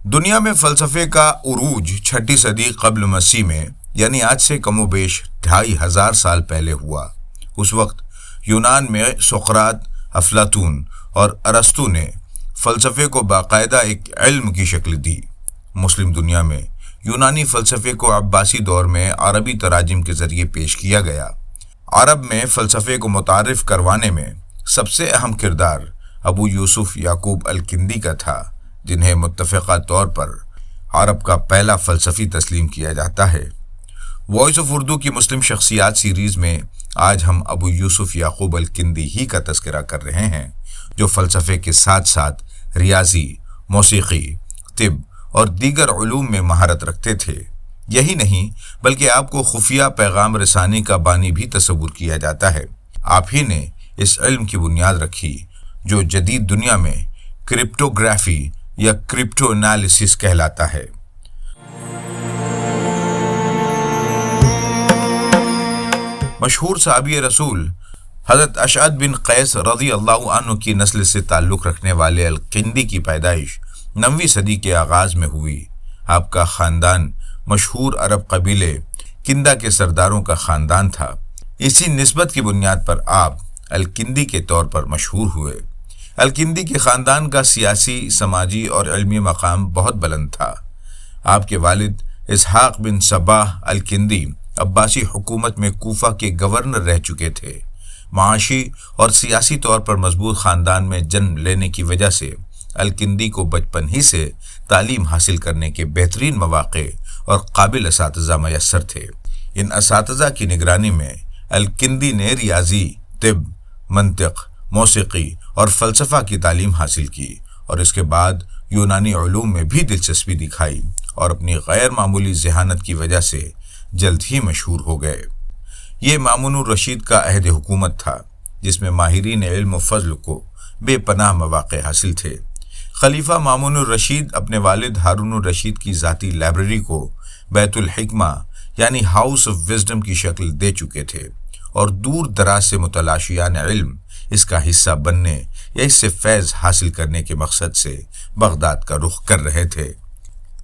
دنیا میں فلسفے کا عروج چھٹی صدی قبل مسیح میں یعنی آج سے کم و بیش 2500 سال پہلے ہوا۔ اس وقت یونان میں سقراط، افلاطون اور ارسطو نے فلسفے کو باقاعدہ ایک علم کی شکل دی۔ مسلم دنیا میں یونانی فلسفے کو عباسی دور میں عربی تراجم کے ذریعے پیش کیا گیا۔ عرب میں فلسفے کو متعارف کروانے میں سب سے اہم کردار ابو یوسف یعقوب الکندی کا تھا، جنہیں متفقہ طور پر عرب کا پہلا فلسفی تسلیم کیا جاتا ہے۔ وائس آف اردو کی مسلم شخصیات سیریز میں آج ہم ابو یوسف یعقوب الکندی ہی کا تذکرہ کر رہے ہیں، جو فلسفے کے ساتھ ساتھ ریاضی، موسیقی، طب اور دیگر علوم میں مہارت رکھتے تھے۔ یہی نہیں بلکہ آپ کو خفیہ پیغام رسانی کا بانی بھی تصور کیا جاتا ہے۔ آپ ہی نے اس علم کی بنیاد رکھی جو جدید دنیا میں کرپٹوگرافی یا کرپٹو انالیسس کہلاتا ہے۔ مشہور صحابی رسول حضرت اشعث بن قیس رضی اللہ عنہ کی نسل سے تعلق رکھنے والے الکندی کی پیدائش 9ویں صدی کے آغاز میں ہوئی۔ آپ کا خاندان مشہور عرب قبیلے کندہ کے سرداروں کا خاندان تھا۔ اسی نسبت کی بنیاد پر آپ الکندی کے طور پر مشہور ہوئے۔ الکندی کے خاندان کا سیاسی، سماجی اور علمی مقام بہت بلند تھا۔ آپ کے والد اسحاق بن صباح الکندی عباسی حکومت میں کوفہ کے گورنر رہ چکے تھے۔ معاشی اور سیاسی طور پر مضبوط خاندان میں جنم لینے کی وجہ سے الکندی کو بچپن ہی سے تعلیم حاصل کرنے کے بہترین مواقع اور قابل اساتذہ میسر تھے۔ ان اساتذہ کی نگرانی میں الکندی نے ریاضی، طب، منطق، موسیقی اور فلسفہ کی تعلیم حاصل کی اور اس کے بعد یونانی علوم میں بھی دلچسپی دکھائی اور اپنی غیر معمولی ذہانت کی وجہ سے جلد ہی مشہور ہو گئے۔ یہ مامون الرشید کا عہد حکومت تھا، جس میں ماہرین علم و فضل کو بے پناہ مواقع حاصل تھے۔ خلیفہ مامون الرشید اپنے والد ہارون الرشید کی ذاتی لائبریری کو بیت الحکمہ یعنی ہاؤس آف وزڈم کی شکل دے چکے تھے اور دور دراز سے متلاشیان علم اس کا حصہ بننے یا اس سے فیض حاصل کرنے کے مقصد سے بغداد کا رخ کر رہے تھے۔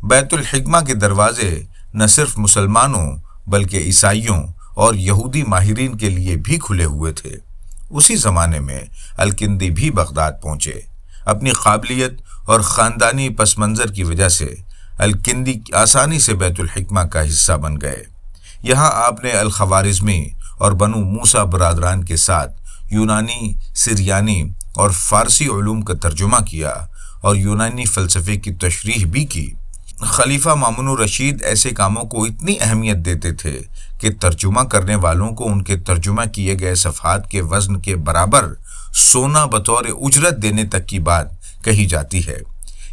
بیت الحکمہ کے دروازے نہ صرف مسلمانوں بلکہ عیسائیوں اور یہودی ماہرین کے لیے بھی کھلے ہوئے تھے۔ اسی زمانے میں الکندی بھی بغداد پہنچے۔ اپنی قابلیت اور خاندانی پس منظر کی وجہ سے الکندی آسانی سے بیت الحکمہ کا حصہ بن گئے۔ یہاں آپ نے الخوارزمی اور بنو موسیٰ برادران کے ساتھ یونانی، سریانی اور فارسی علوم کا ترجمہ کیا اور یونانی فلسفے کی تشریح بھی کی۔ خلیفہ مامون الرشید ایسے کاموں کو اتنی اہمیت دیتے تھے کہ ترجمہ کرنے والوں کو ان کے ترجمہ کیے گئے صفحات کے وزن کے برابر سونا بطور اجرت دینے تک کی بات کہی جاتی ہے۔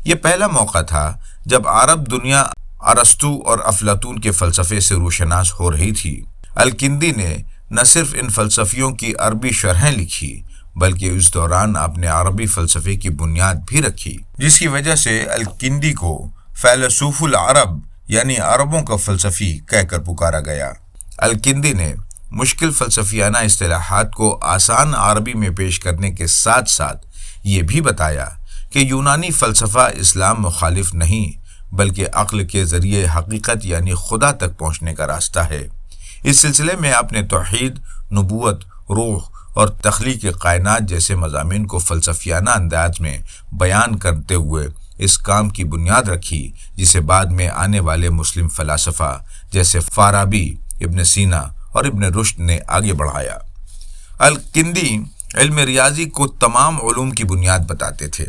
یہ پہلا موقع تھا جب عرب دنیا ارسطو اور افلاطون کے فلسفے سے روشناس ہو رہی تھی۔ الکندی نے نہ صرف ان فلسفیوں کی عربی شرحیں لکھی بلکہ اس دوران آپ نے عربی فلسفے کی بنیاد بھی رکھی، جس کی وجہ سے الکندی کو فیلسوف العرب یعنی عربوں کا فلسفی کہہ کر پکارا گیا۔ الکندی نے مشکل فلسفیانہ اصطلاحات کو آسان عربی میں پیش کرنے کے ساتھ ساتھ یہ بھی بتایا کہ یونانی فلسفہ اسلام مخالف نہیں بلکہ عقل کے ذریعے حقیقت یعنی خدا تک پہنچنے کا راستہ ہے۔ اس سلسلے میں آپ نے توحید، نبوت، روح اور تخلیق کائنات جیسے مضامین کو فلسفیانہ انداز میں بیان کرتے ہوئے اس کام کی بنیاد رکھی جسے بعد میں آنے والے مسلم فلاسفہ جیسے فارابی، ابن سینا اور ابن رشد نے آگے بڑھایا۔ الکندی علم ریاضی کو تمام علوم کی بنیاد بتاتے تھے۔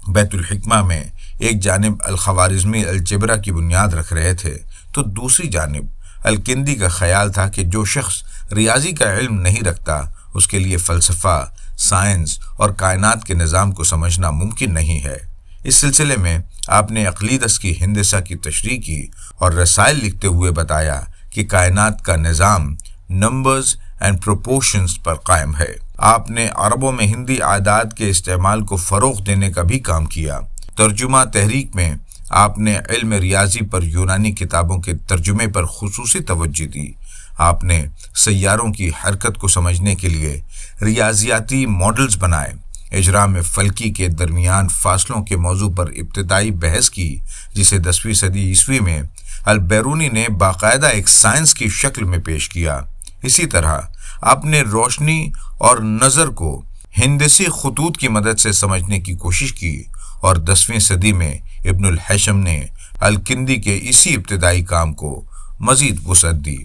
بیت الحکمہ میں ایک جانب الخوارزمی الجبرا کی بنیاد رکھ رہے تھے تو دوسری جانب الکندی کا خیال تھا کہ جو شخص ریاضی کا علم نہیں رکھتا اس کے لیے فلسفہ، سائنس اور کائنات کے نظام کو سمجھنا ممکن نہیں ہے۔ اس سلسلے میں آپ نے اقلیدس کی ہندسہ کی تشریح کی اور رسائل لکھتے ہوئے بتایا کہ کائنات کا نظام نمبرز اینڈ پروپورشنز پر قائم ہے۔ آپ نے عربوں میں ہندی عادات کے استعمال کو فروغ دینے کا بھی کام کیا۔ ترجمہ تحریک میں آپ نے علم ریاضی پر یونانی کتابوں کے ترجمے پر خصوصی توجہ دی۔ آپ نے سیاروں کی حرکت کو سمجھنے کے لیے ریاضیاتی ماڈلز بنائے اجرام فلکی کے درمیان فاصلوں کے موضوع پر ابتدائی بحث کی، جسے 10ویں صدی عیسوی میں البیرونی نے باقاعدہ ایک سائنس کی شکل میں پیش کیا۔ اسی طرح آپ نے روشنی اور نظر کو ہندسی خطوط کی مدد سے سمجھنے کی کوشش کی، اور 10ویں صدی میں ابن الحشم نے الکندی کے اسی ابتدائی کام کو مزید وسعت دی۔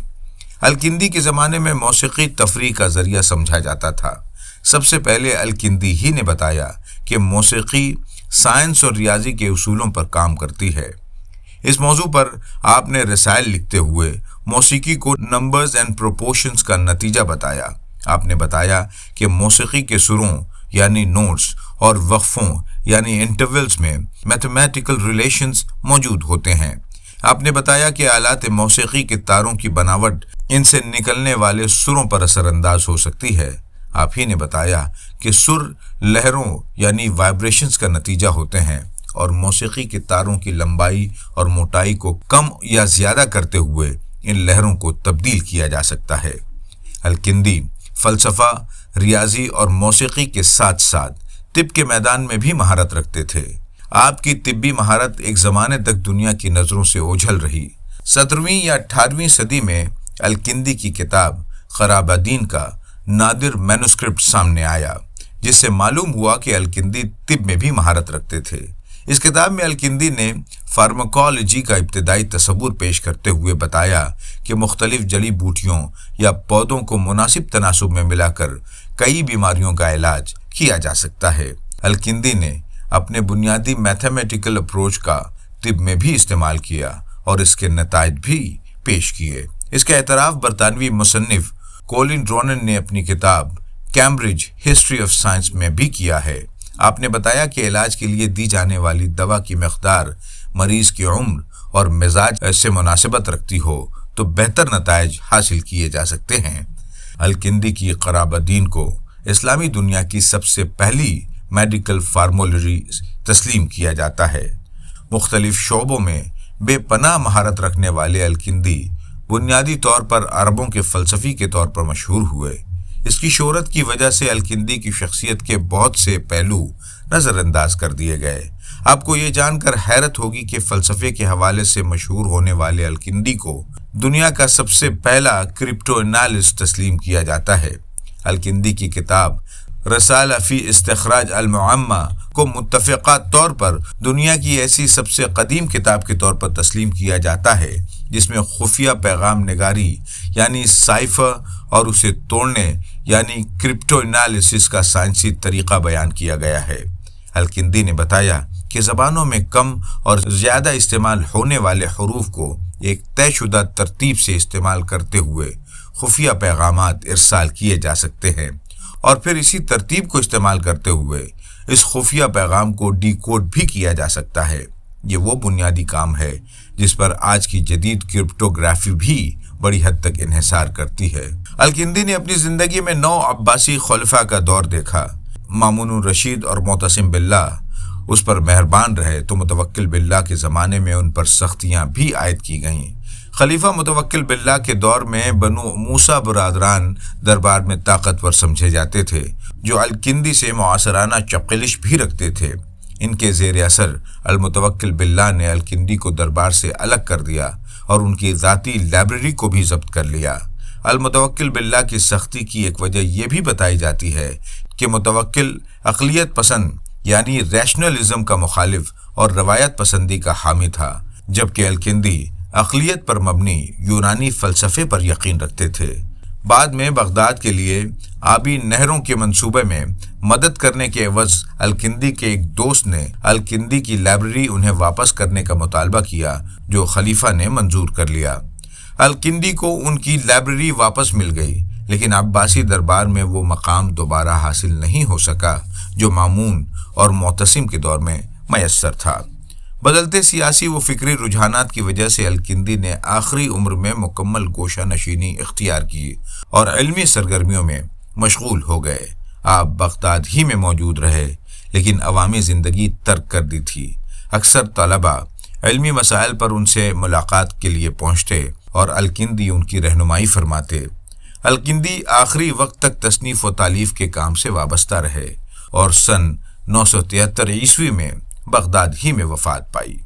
الکندی کے زمانے میں موسیقی تفریح کا ذریعہ سمجھا جاتا تھا۔ سب سے پہلے الکندی ہی نے بتایا کہ موسیقی سائنس اور ریاضی کے اصولوں پر کام کرتی ہے۔ اس موضوع پر آپ نے رسائل لکھتے ہوئے موسیقی کو نمبرز اینڈ پروپورشنز کا نتیجہ بتایا۔ آپ نے بتایا کہ موسیقی کے سروں یعنی نوٹس اور وقفوں یعنی انٹرولز میں میتھمیٹیکل ریلیشنز موجود ہوتے ہیں۔ آپ نے بتایا کہ آلات موسیقی کے تاروں کی بناوٹ ان سے نکلنے والے سروں پر اثر انداز ہو سکتی ہے۔ آپ ہی نے بتایا کہ سر لہروں یعنی وائبریشنز کا نتیجہ ہوتے ہیں، اور موسیقی کے تاروں کی لمبائی اور موٹائی کو کم یا زیادہ کرتے ہوئے ان لہروں کو تبدیل کیا جا سکتا ہے۔ الکندی فلسفہ، ریاضی اور موسیقی کے ساتھ ساتھ طب کے میدان میں بھی مہارت رکھتے تھے۔ آپ کی طبی مہارت ایک زمانے تک دنیا کی نظروں سے اوجھل رہی۔ 17ویں یا 18ویں صدی میں الکندی کی کتاب خراب دین کا نادر مینوسکرپٹ سامنے آیا، جس سے معلوم ہوا کہ الکندی طب میں بھی مہارت رکھتے تھے۔ اس کتاب میں الکندی نے فارماکولوجی کا ابتدائی تصور پیش کرتے ہوئے بتایا کہ مختلف جڑی بوٹیوں یا پودوں کو مناسب تناسب میں ملا کر کئی بیماریوں کا علاج کیا جا سکتا ہے۔ الکندی نے اپنے بنیادی میتھمیٹیکل اپروچ کا طب میں بھی استعمال کیا اور اس کے نتائج بھی پیش کیے۔ اس کا اعتراف برطانوی مصنف کولن ڈرونن نے اپنی کتاب کیمبرج ہسٹری آف سائنس میں بھی کیا ہے۔ آپ نے بتایا کہ علاج کے لیے دی جانے والی دوا کی مقدار مریض کی عمر اور مزاج سے مناسبت رکھتی ہو تو بہتر نتائج حاصل کیے جا سکتے ہیں۔ الکندی کی خراب دین کو اسلامی دنیا کی سب سے پہلی میڈیکل فارمولری تسلیم کیا جاتا ہے۔ مختلف شعبوں میں بے پناہ مہارت رکھنے والے الکندی بنیادی طور پر عربوں کے فلسفی کے طور پر مشہور ہوئے۔ اس کی شہرت کی وجہ سے الکندی کی شخصیت کے بہت سے پہلو نظر انداز کر دیے گئے۔ آپ کو یہ جان کر حیرت ہوگی کہ فلسفے کے حوالے سے مشہور ہونے والے الکندی کو دنیا کا سب سے پہلا کرپٹو انالسٹ تسلیم کیا جاتا ہے۔ الکندی کی کتاب رسالہ فی استخراج المعمہ کو متفقہ طور پر دنیا کی ایسی سب سے قدیم کتاب کے طور پر تسلیم کیا جاتا ہے جس میں خفیہ پیغام نگاری یعنی سائفر اور اسے توڑنے یعنی کرپٹو انالیسس کا سائنسی طریقہ بیان کیا گیا ہے۔ الکندی نے بتایا کہ زبانوں میں کم اور زیادہ استعمال ہونے والے حروف کو ایک طے شدہ ترتیب سے استعمال کرتے ہوئے خفیہ پیغامات ارسال کیے جا سکتے ہیں، اور پھر اسی ترتیب کو استعمال کرتے ہوئے اس خفیہ پیغام کو ڈی کوڈ بھی کیا جا سکتا ہے۔ یہ وہ بنیادی کام ہے جس پر آج کی جدید کرپٹوگرافی بھی بڑی حد تک انحصار کرتی ہے۔ الکندی نے اپنی زندگی میں 9 عباسی خلفاء کا دور دیکھا۔ مامون الرشید اور معتصم باللہ اس پر مہربان رہے تو متوکل باللہ کے زمانے میں ان پر سختیاں بھی عائد کی گئیں۔ خلیفہ متوکل باللہ کے دور میں بنو موسیٰ برادران دربار میں طاقتور سمجھے جاتے تھے، جو الکندی سے معاصرانہ چپقلش بھی رکھتے تھے۔ ان کے زیر اثر المتوکل باللہ نے الکندی کو دربار سے الگ کر دیا اور ان کی ذاتی لائبریری کو بھی ضبط کر لیا۔ المتوکل باللہ کی سختی کی ایک وجہ یہ بھی بتائی جاتی ہے کہ متوکل عقلیت پسند یعنی ریشنلزم کا مخالف اور روایت پسندی کا حامی تھا، جبکہ الکندی عقلیت پر مبنی یونانی فلسفے پر یقین رکھتے تھے۔ بعد میں بغداد کے لیے آبی نہروں کے منصوبے میں مدد کرنے کے عوض الکندی کے ایک دوست نے الکندی کی لائبریری انہیں واپس کرنے کا مطالبہ کیا، جو خلیفہ نے منظور کر لیا۔ الکندی کو ان کی لائبریری واپس مل گئی، لیکن عباسی دربار میں وہ مقام دوبارہ حاصل نہیں ہو سکا جو مامون اور معتصم کے دور میں میسر تھا۔ بدلتے سیاسی و فکری رجحانات کی وجہ سے الکندی نے آخری عمر میں مکمل گوشہ نشینی اختیار کی اور علمی سرگرمیوں میں مشغول ہو گئے۔ آپ بغداد ہی میں موجود رہے، لیکن عوامی زندگی ترک کر دی تھی۔ اکثر طلباء علمی مسائل پر ان سے ملاقات کے لیے پہنچتے اور الکندی ان کی رہنمائی فرماتے۔ الکندی آخری وقت تک تصنیف و تالیف کے کام سے وابستہ رہے۔ اور سن 973 عیسوی میں بغداد ہی میں وفات پائی۔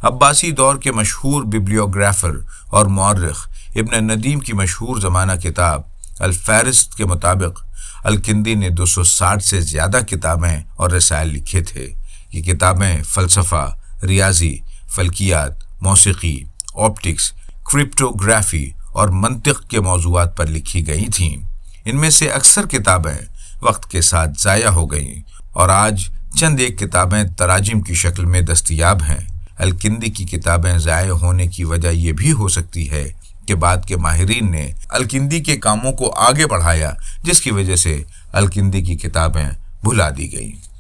عباسی دور کے مشہور ببلیوگرافر اور مورخ ابن ندیم کی مشہور زمانہ کتاب الفہرست کے مطابق الکندی نے 260 سے زیادہ کتابیں اور رسائل لکھے تھے۔ یہ کتابیں فلسفہ، ریاضی، فلکیات، موسیقی، آپٹکس، کرپٹوگرافی اور منطق کے موضوعات پر لکھی گئی تھیں۔ ان میں سے اکثر کتابیں وقت کے ساتھ ضائع ہو گئیں اور آج چند ایک کتابیں تراجم کی شکل میں دستیاب ہیں۔ الکندی کی کتابیں ضائع ہونے کی وجہ یہ بھی ہو سکتی ہے کہ بعد کے ماہرین نے الکندی کے کاموں کو آگے بڑھایا، جس کی وجہ سے الکندی کی کتابیں بھلا دی گئیں۔